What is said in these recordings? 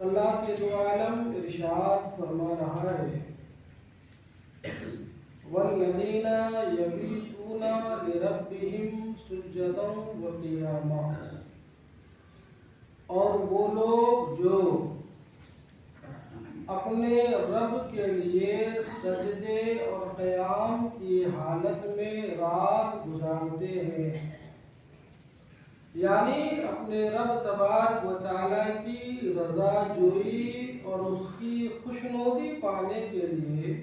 اللہ کے دو عالم ارشاد فرما رہا ہے والذین یبیتون لربہم سجدا وقیاما، اور وہ لوگ جو اپنے رب کے لیے سجدے اور قیام کی حالت میں رات گزارتے ہیں، یعنی اپنے رب تبارک و تعالیٰ کی رضا جوئی اور اس کی خوشنودی پانے کے لیے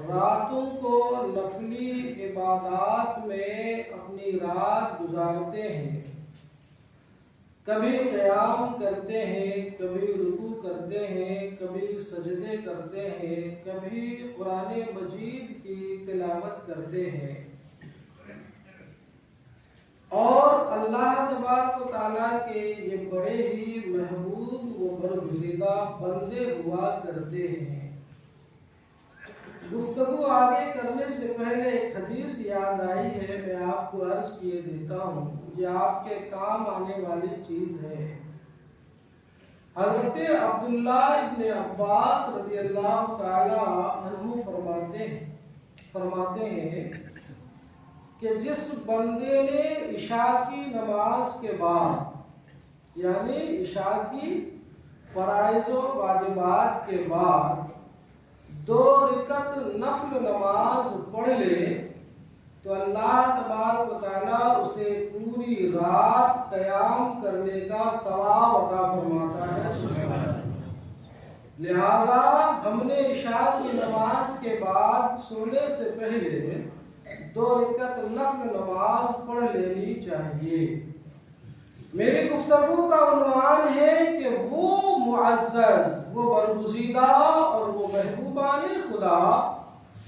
راتوں کو نفلی عبادات میں اپنی رات گزارتے ہیں، کبھی قیام کرتے ہیں، کبھی رکوع کرتے ہیں، کبھی سجدے کرتے ہیں، کبھی قرآن مجید کی تلاوت کرتے ہیں، اور اللہ تبارک و تعالیٰ کے یہ بڑے ہی محبوب و برگزیدہ بندے ہوا کرتے ہیں۔ گفتگو آگے کرنے سے پہلے ایک حدیث یاد آئی ہے، میں آپ کو عرض کیے دیتا ہوں، یہ آپ کے کام آنے والی چیز ہے۔ حضرت عبداللہ ابن عباس رضی اللہ تعالی عنہ فرماتے ہیں کہ جس بندے نے عشاء کی نماز کے بعد، یعنی عشاء کی فرائض و واجبات کے بعد 2 رکعت نفل نماز پڑھ لے تو اللہ تبارک و تعالیٰ اسے پوری رات قیام کرنے کا ثواب عطا فرماتا ہے۔ لہذا ہم نے عشاء کی نماز کے بعد سونے سے پہلے 2 رکعت نفل نماز پڑھ لینی چاہیے۔ میری گفتگو کا عنوان ہے کہ وہ معزز، وہ برگزیدہ اور وہ محبوبان خدا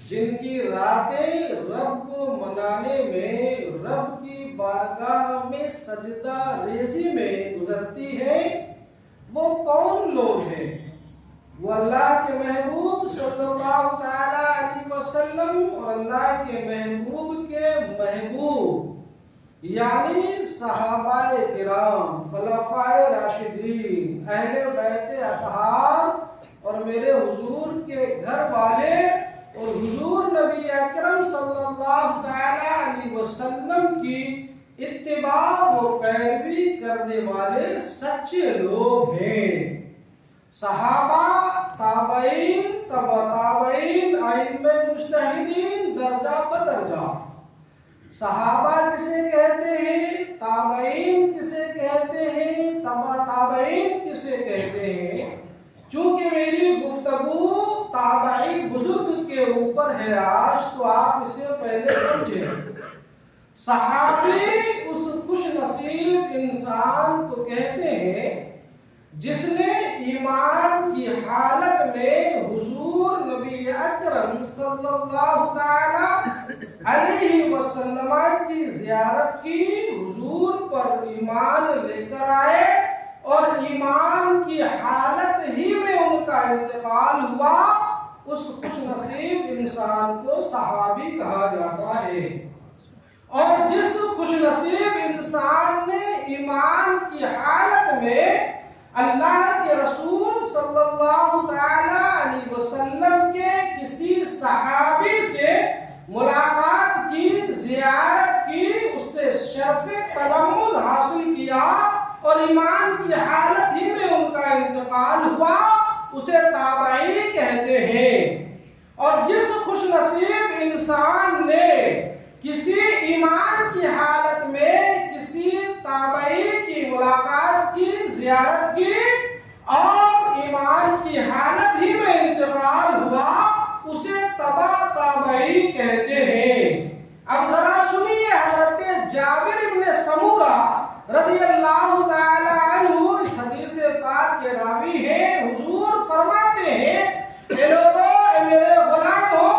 جن کی راتیں رب کو منانے میں، رب کی بارگاہ میں سجدہ ریزی میں گزرتی ہیں، وہ کون لوگ ہیں؟ وہ اللہ کے محبوب صلی اللہ تعالی علیہ وسلم اور اللہ کے محبوب کے محبوب یعنی صحابہ کرام، خلفائے راشدین، اہل بیت اطہار اور میرے حضور کے گھر والے اور حضور نبی اکرم صلی اللہ تعالی علیہ وسلم کی اتباع و پیروی کرنے والے سچے لوگ ہیں۔ صحابہ، تابعین، تبع تابعین، ائمہ مجتہدین درجہ بدرجہ۔ صحابہ کسے کہتے ہیں، تابعین کسے کہتے ہیں، تبع تابعین کسے کہتے ہیں؟ چونکہ میری گفتگو تابعی بزرگ کے اوپر ہے آج، تو آپ اسے پہلے سمجھیں۔ صحابی اس خوش نصیب انسان کو کہتے ہیں جس نے ایمان کی حالت میں حضور نبی اکرم صلی اللہ تعالی علیہ وسلم کی زیارت کی، حضور پر ایمان لے کر آئے اور ایمان کی حالت ہی میں ان کا انتقال ہوا، اس خوش نصیب انسان کو صحابی کہا جاتا ہے۔ اور جس خوش نصیب انسان نے ایمان کی حالت میں اللہ کے رسول صلی اللہ تعالی علیہ وسلم کے کسی صحابی سے ملاقات کی، زیارت کی، اس سے شرف تلمذ حاصل کیا اور ایمان کی حالت ہی میں ان کا انتقال ہوا، اسے تابعی کہتے ہیں۔ اور جس خوش نصیب انسان نے کسی ایمان کی حالت میں کسی تابعی کی ملاقات کی، زیارت کی اور ایمان کی حالت ہی میں انتقال ہوا، اسے تبع تابعی کہتے ہیں۔ اب ذرا سنیے، حضرت جابر بن سمورہ رضی اللہ تعالی عنہ اس حدیث پاک کے راوی ہیں۔ حضور فرماتے ہیں اے لوگو، اے میرے غلامو،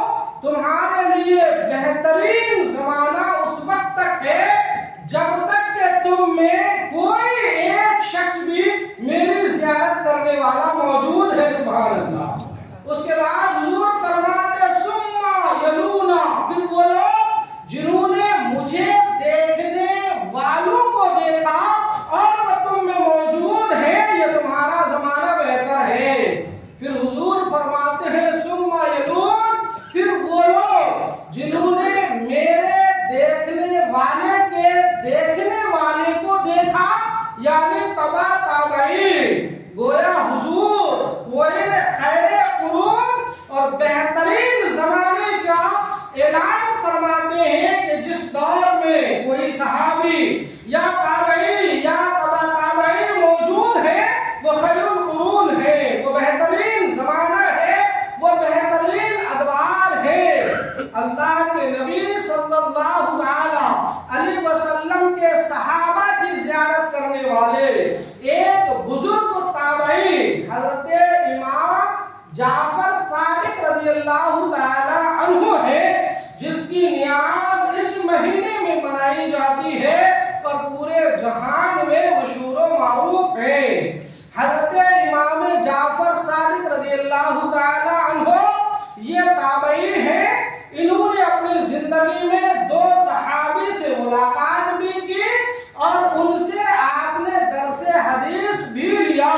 تمہارے لیے بہترین زمانہ اس وقت تک ہے جب تک کہ تم میں کوئی ایک شخص بھی میری زیارت کرنے والا موجود ہے۔ سبحان اللہ۔ اس کے بعد حضور فرماتے ثم یلونا، پھر وہ لوگ جنہوں نے مجھے دیکھنے والوں کو دیکھا اور وہ تم میں موجود ہیں، یہ تمہارا زمانہ वाले एक बुजुर्ग ताबई हजरत इमाम जाफर सादिक रज़ियल्लाहु ताला अन्हु है, जिसकी नियाज़ इस महीने में मनाई जाती है और पूरे जहान में मशहूर मारूफ है। हजरत इमाम जाफर सादिक रज़ियल्लाहु ताला अन्हु ये ताबई है, इन्होंने अपनी जिंदगी में दो सहाबी से मुलाकात भी की और उनसे आपने दरसे हदीस भी लिया।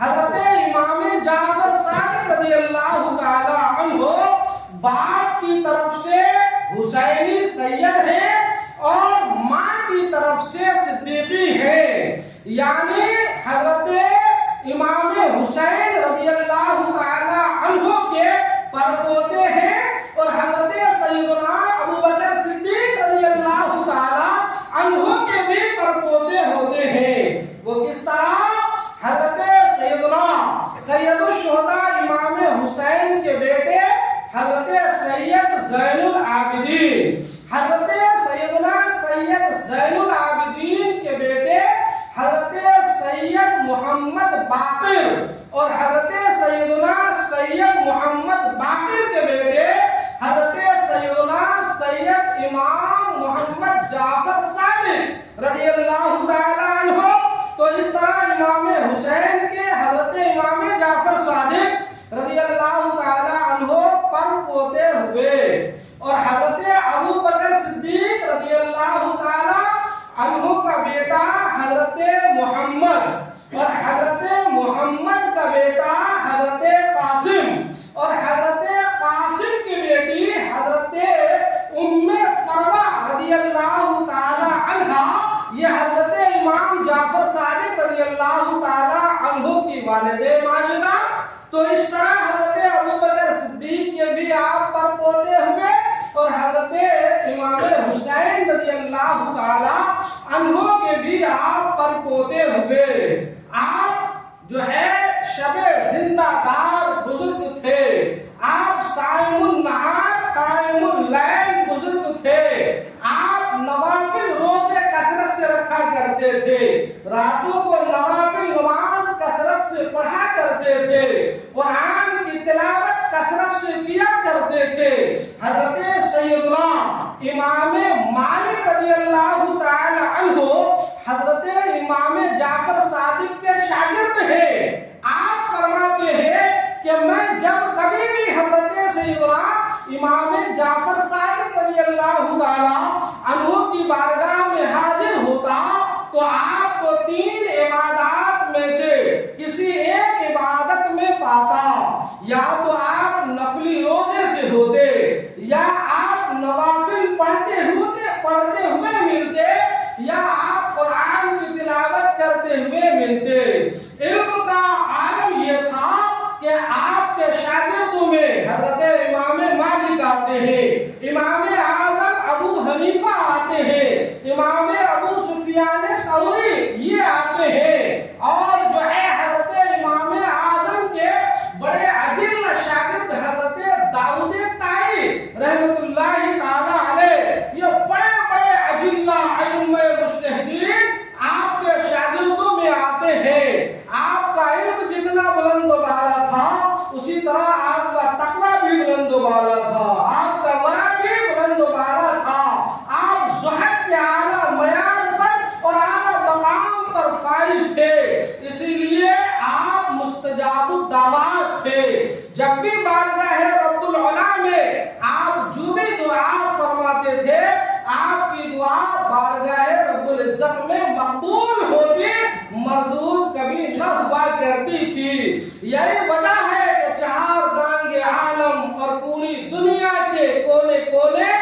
हजरत इमाम जाफर सादिक रज़ियल्लाहु ताला अन्हु बाप की तरफ से हुसैनी सैयद है और माँ की तरफ से सिद्दीकी है, यानी हजरत इमाम हुसैन रज़ियल्लाहु ताला अन्हु के परपोते हैं और हजरत सैयदना अबू बकर सिद्दीक रज़ियल्लाहु ताला अन्हु के भी परपोते होते हैं। वो किस तरह? हजरत सैयदना सैयदुश शुहदा इमाम हुसैन के बेटे हजरत सैयद ज़ैनुल आबिदीन, हजरत सैयदना सैयद ज़ैनुल आबिदीन के बेटे हजरत सैयद मोहम्मद बाकिर और हजरत सैयदना सैयद मोहम्मद बाकिर के बेटे हजरत सैयदना सैयद इमाम मोहम्मद जाफर सादिक रज़ियल्लाहु ताला अन्हु। तो इस तरह इमाम हुसैन के हजरत इमाम जाफर सादिक रज़ियल्लाहु ताला अन्हु पर पोते हुए और हजरत अबू बकर सिद्दीक रज़ियल्लाहु ताला अन्हु का बेटा हजरत मोहम्मद और हजरत मोहम्मद का बेटा हजरत कासिम और हजरत कासिम की बेटी हजरत उम्मे फरवा रज़ियल्लाहु ताला अन्हा, ये हजरत इमाम जाफर सादिक रज़ियल्लाहु ताला अन्हु की वालिदे माजिदा। तो इस तरह हजरत अबू बकर सिद्दीक के भी आप पर पोते हुए और हजरत इमाम हुसैन रज़ियल्लाहु ताला अन्हु के भी आप पर पोते हुए। आप जो है शबे जिंदादार बुजुर्ग थे, आप साइमुन नहार कायमुल लैल बुजुर्ग थे, आप नवाफिल रोजे कसरत से रखा करते थे, रातों को नवाफिल नमाज कसरत से पढ़ा करते थे, कुरान की तिलावत कसरत से किया करते थे। हजरत सैयदना इमाम मालिक रज़ियल्लाहु ताला अन्हु हजरत इमाम जाफर सादिक के शागिर्द है। आप फरमाते हैं कि मैं जब कभी भी हजरत सैयदना इमाम जाफर सादिक रज़ियल्लाहु ताला अन्हु की बारगाह में हाजिर होता तो आपको तीन इबादत में से किसी एक इबादत में पाता, या तो आप नफली रोजे से होते या आप नवाफिल पढ़ते हुए मिलते या आप कुरान की तिलावत करते हुए मिलते। इल्म का आलम ये था कि आपके शागिर्दों में हजरत इमाम मालिक आते हैं, इमाम आजम अबू हनीफा आते हैं, इमाम अबू सुफियान सौरी ये आते हैं और जो है हजरत इमाम आजम के बड़े अजील शागिर्द हजरत दाऊद ताई रहमतुल्लाहि ताला अलैह, ये बड़े बड़े अजीला इल्म मुज्तहिदीन आपके शागिर्दों में आते हैं। आपका इल्म जितना बुलंद बाला था उसी तरह आपका तकवा भी बुलंद बाला था, आपका वरा भी बुलंद बाला था, आप ज़ुहद के आला मयार पर और आला मकाम पर फाइज थे, इसीलिए आप मुस्तजाबुद दावात थे। जब भी बारगाह रब्बुल उला में आप जो भी दुआ फरमाते थे आपकी दुआ बारगाह रब्बुल इज्जत में मकबूल होती, मरदूद कभी न हुआ करती थी। यही वजह है कि चार गांगे आलम और पूरी दुनिया के कोने कोने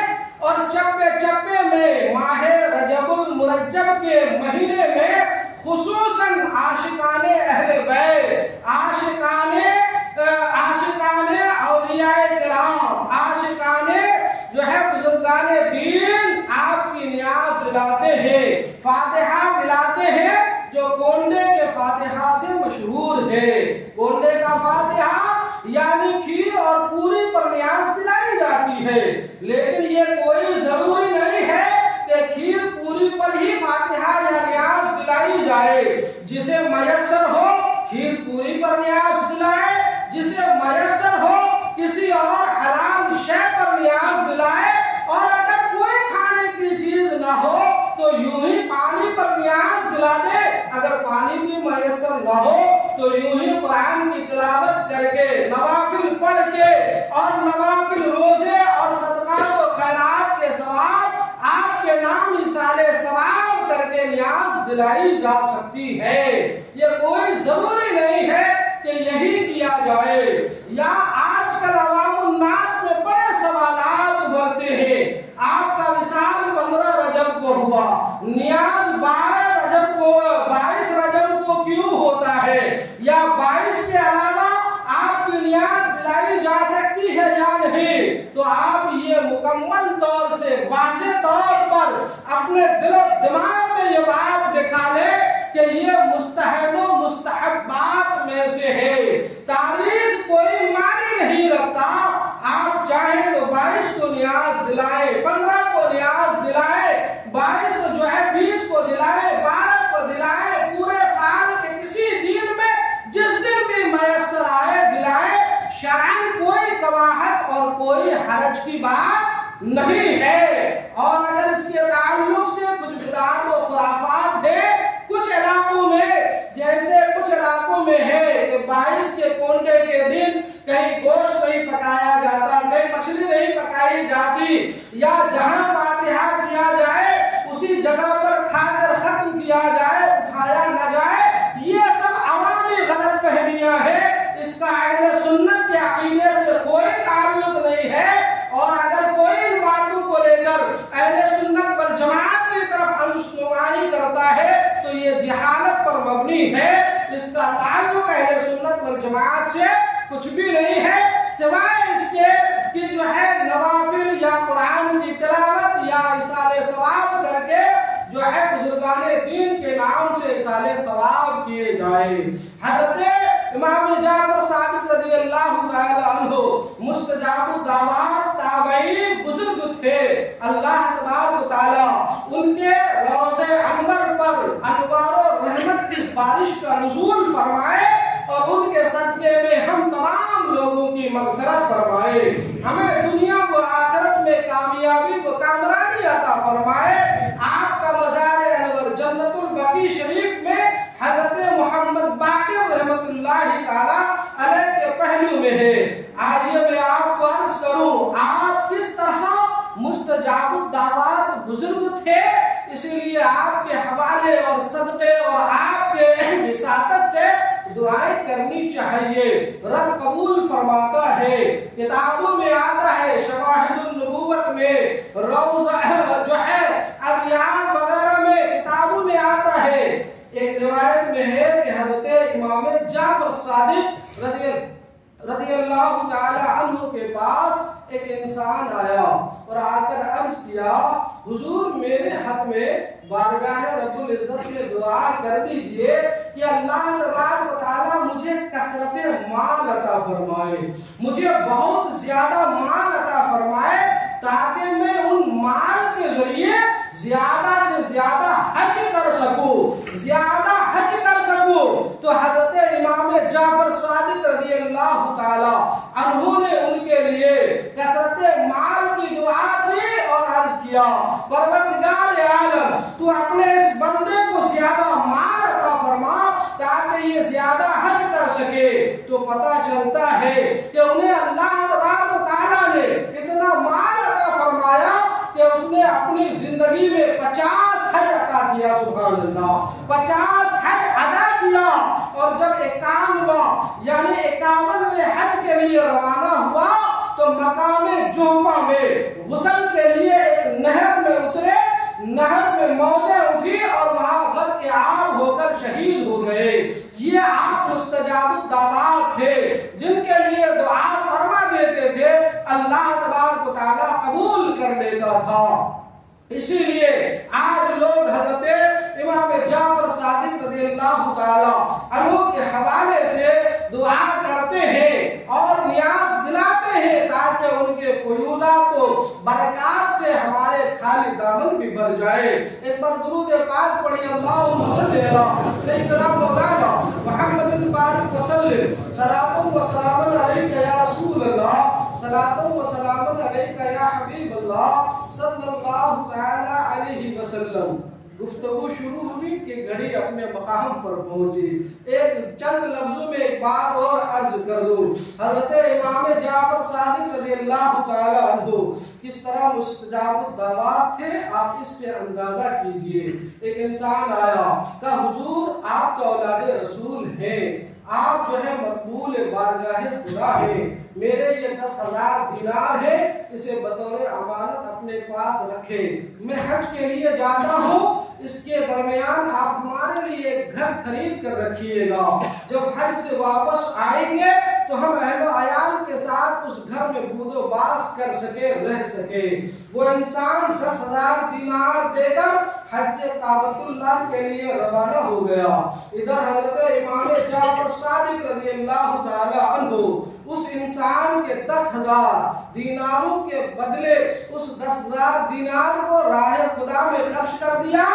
और चप्पे चप्पे में माहे रजबुल मुरज्जब के महीने में खुसूसन आशिकाने अहले बैत, आशिकाने औलियाए किराम, आशिकाने जो है बुजुर्गाने दीन आपकी नियाज दिलाते हैं, फातिहा दिलाते हैं, जो गोंडे के फातिहा से मशहूर है। गोंडे का फातिहा यानी खीर और पूरी पर नियाज दिलाई जाती है, लेकिन ये कोई जरूरी नहीं है कि खीर पूरी पर ही फातिहा या नियाज दिलाई जाए। जिसे मैसर हो खीर पूरी पर न्याज दिलाए, जिसे मैसर हो किसी और हलाल शय पर न्याज दिलाए, और अगर कोई खाने की चीज ना हो तो यूं ही पानी पर न्याज दिला दे, अगर पानी भी मैसर ना हो तो यूं ही कुरान की तिलावत करके, नवाफिल पढ़ के और नवाफिल रोजे और सदका और खैरात के सवाब आपके नाम इसाले सवाब करके न्याज दिलाई जा सकती है। ये कोई जरूरी नहीं है कि यही किया जाए। या आजकल अवामुन्नास में बड़े सवालात बढ़ते हैं। आपका विशाल 15 रजब को हुआ, न्याज 12 रजब को 22 रजब को क्यों होता है, या 22 के अलावा आपकी न्याज दिलाई जा सकती है या नहीं, तो आप ये मुकम्मल तौर से वाज़ेह तौर पर अपने दिल और दिमाग में ये बात बिठा ले कि ये मुस्तहब मुस्तहब्बात में से है। तारीख कोई मानी नहीं रखता। आप चाहे तो 22 को न्याज दिलाए, 15 को न्याज दिलाए, 22 को जो है 20 को दिलाए, 12 को दिलाए, पूरे साल के किसी दिन में जिस दिन भी मैसर आए दिलाए। शरअन कोई कबाहत और कोई हरज की बात नहीं है। और अगर इसके ताल्लुक से कुछ बिदात और खुराफात है कुछ इलाकों में, जैसे कुछ इलाकों में है कि 22 के कोंडे के दिन कहीं गोश्त नहीं पकाया जाता, कहीं मछली नहीं पकाई जाती, या जहां फातिहा किया जाए उसी जगह पर खाकर खत्म किया जाए, उठाया न जाए, ये सब अवामी गलत फहमियां है। इसका अहले सुन्नत के अकीदे से कोई ताल्लुक नहीं है। और अगर कोई इन बातों को लेकर अहले सुन्नत वल जमात की तरफ अनुशनुमाई करता है तो ये जिहालत पर मबनी है। इसका ताल्लुक अहले सुन्नत वल जमात से कुछ भी नहीं है, सिवाय इसके कि जो है नवाफिल या कुरान की तिलावत या इसाले सवाब करके जो है बुजुर्गाने दीन के नाम से इसाले सवाब किए जाए। हज़रत इमाम जाफर सादिक रज़ियल्लाहु ताला अन्हु मुस्तजाबुद दावात ताबई बुजुर्ग थे। अल्लाह तबारक ताला उनके रोज़े अनवर पर अनवार और रहमत की बारिश का नुज़ूल फरमाए और उनके सदके में हम तमाम लोगों की मग़फ़िरत फरमाए। हमें दुनिया व आखिरत में कामयाबी व कामरानी अता फरमाए। आपका मज़ार अनवर जन्नतुल बकी शरीफ में हज़रत मोहम्मद बाक़िर रहमतुल्लाहि ताला अलैह के पहलू में है। आइए मैं आपको अर्ज़ करूं, आप किस तरह मुस्तजाबुद दावात बुजुर्ग थे, इसीलिए आपके हवाले और सदक़े और आपके विसातत से दुआएं करनी चाहिए। रब कबूल फरमाता है। किताबों में आता है, शवाहिदुन नबूवत में, रोज़ा जो है अरियाद वगैरह में किताबों में आता है। एक रिवायत में है कि हज़रत इमाम जाफर सादिक रज़ियल्लाहु ताला अन्हु के पास एक इंसान आया और आकर अर्ज किया, हुजूर मेरे हक में बारगाह रब्बुल इज्जत में दुआ कर दीजिए कि अल्लाह तबारक व तआला मुझे कसरत माल अता फरमाए, मुझे बहुत ज्यादा माल अता फरमाए, ताकि मैं उन माल के जरिए ज्यादा से ज्यादा हज कर सकूं, ज्यादा हज कर सकूं। तो हजरत इमाम जाफर सादिक रज़ियल्लाहु ताला अन्हु ने उनके लिए कसरत माल की दुआ की और अर्ज किया, परवरदिगार आलम तू अपने इस बंदे को ज्यादा माल अता फरमा ताकि ये ज्यादा हज कर सके। तो पता चलता है कि उन्हें अल्लाह तबारक व तआला ने इतना माल अता फरमाया कि उसने अपनी जिंदगी में 50 हज अता किया। सुभान अल्लाह, 50 हज अदा किया। और जब 51वां यानी 51वें हज के लिए रवाना हुआ तो मकामे जुहफा में गुस्ल के लिए एक नहर में उतरे, नहर में मौजें उठी और वहां गर्क आब होकर शहीद हो गए। ये आप मुस्तजाबुद दावात थे जिनके लिए दुआ फरमा देते थे, अल्लाह तबारक व तआला कबूल कर लेता था। इसीलिए आज लोग हज़रत इमाम जाफर सादिक रज़ियल्लाहु ताला अन्हु के हवाले से दुआ करते हैं और नियाज दिलाते हैं ताकि उनके फयूदात को बरकत से हमारे खाली दामन भी भर जाए। एक बार दुरूद पाक पढ़िए, अल्लाहुम्मा सल्ली अला सय्यिदना मौलाना मुहम्मदिल बारिक वसल्लिम सलातुन व सलामुन अलैका या रसूल अल्लाह सलातुन व सलामुन अलैका या हबीब अल्लाह सल्लल्लाहु तआला अलैहि वसल्लम। गुफ्तगू शुरू हुई कि घड़ी अपने मकाम पर पहुंची। एक चंद लफ्जों में एक बात और अर्ज कर दूं, हजरत इमाम जाफर सादिक रज़ियल्लाहु तआला अन्हु किस तरह मुस्तजाब दावत थे, आप इससे अंदाजा कीजिए। एक इंसान आया, कहा हुजूर आप तो औलाद रसूल हैं, आप जो है मकबूल बारगाह खुदा है, मेरे ये 10,000 दिनार है, इसे बतौर अमानत अपने पास रखे, मैं हज के लिए जाता हूँ, इसके दरमियान आप हमारे लिए एक घर खरीद कर रखिएगा, जब हज से वापस आएंगे तो हम अहल अयाल के साथ उस घर में बूदो बास कर सके, रह सके। वो इंसान 10,000 दिनार देकर हज काबतुल्लाह के लिए रवाना हो गया। इधर हजरत इमाम जाफर सादिक रज़ियल्लाहु तआला अन्हु उस इंसान के 10,000 दिनारों के बदले उस 10,000 दिनार को राह खुदा में खर्च कर दिया।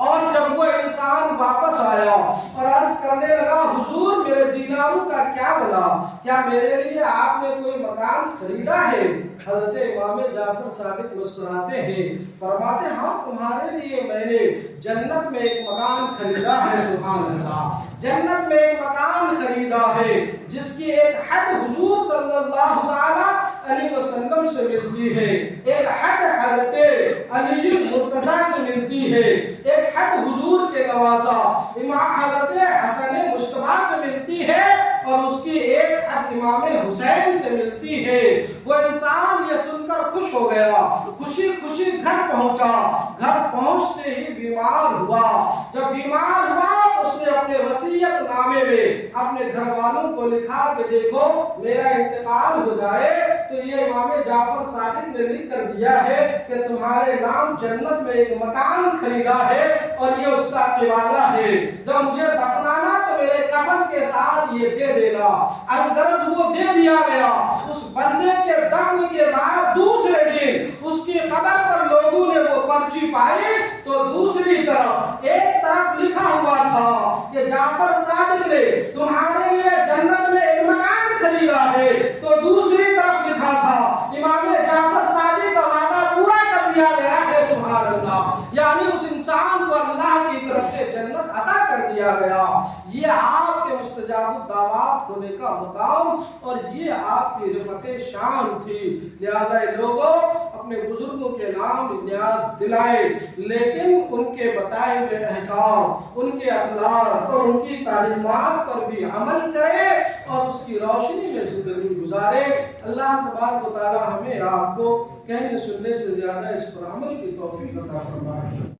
और जब वो इंसान वापस आया और अर्ज करने लगा, हुजूर मेरे दिनारों का क्या बना, क्या मेरे लिए आपने कोई मकान खरीदा है? हजरत इमाम जाफर सादिक मुस्कुराते हैं, फरमाते हाँ तुम्हारे लिए मैंने जन्नत में एक मकान खरीदा है। सुभान अल्लाह, जन्नत में एक मकान खरीदा है जिसकी एक हद हुजूर सल्लल्लाहु अलैहि वसल्लम से मिलती है, एक हद हजरत अली मुर्तजा से मिलती है, एक हद हुजूर के नवासा इमाम हजरत हसन मुश्तबा से मिलती है, और उसकी एक हद इमाम हुसैन से मिलती है। वो इंसान ये सुनकर खुश हो गया, खुशी खुशी घर पहुंचा। घर पहुंचते ही बीमार हुआ। जब बीमार हुआ तो उसने अपने वसीयत नामे में अपने घर वालों को लिखा कि देखो मेरा इंतकाल हो जाए तो ये इमाम जाफर सादिक ने लिख कर दिया है कि तुम्हारे नाम जन्नत में एक मकान खरीदा है और ये उसका किवाला है, जब मुझे दफनाना तो मेरे कफन के साथ ये दे देना। अलगरज वो दे दिया गया। उस बंदे के दफन के बाद दूसरे दिन उसकी कब्र पर लोगों ने वो पर्ची पाई तो दूसरी तरफ एक तरफ लिखा हुआ था कि जाफर सादिक ने तुम्हारे लिए जन्नत में एक मकान खरीदा है, तो दूसरी तरफ लिखा था इमाम जाफर सादिक का वादा पूरा कर दिया गया है। सुभान अल्लाह, यानी उस इंसान को अल्लाह की तरफ से जन्नत अता कर दिया गया। ये आपके मुस्तजाब दावत होने का मकाम और ये आपकी रिफते शान थी। लिहाजा लोगों अपने बुजुर्गों के नाम न्याज दिलाए, लेकिन उनके बताए हुए अहकाम, उनके अखलाक और उनकी तालीमात पर भी अमल करें और उसकी रोशनी में जिंदगी गुजारे। अल्लाह तबारक व तआला हमें आपको कहने सुनने से ज्यादा इस पर अमल की तौफीक अता फरमाए।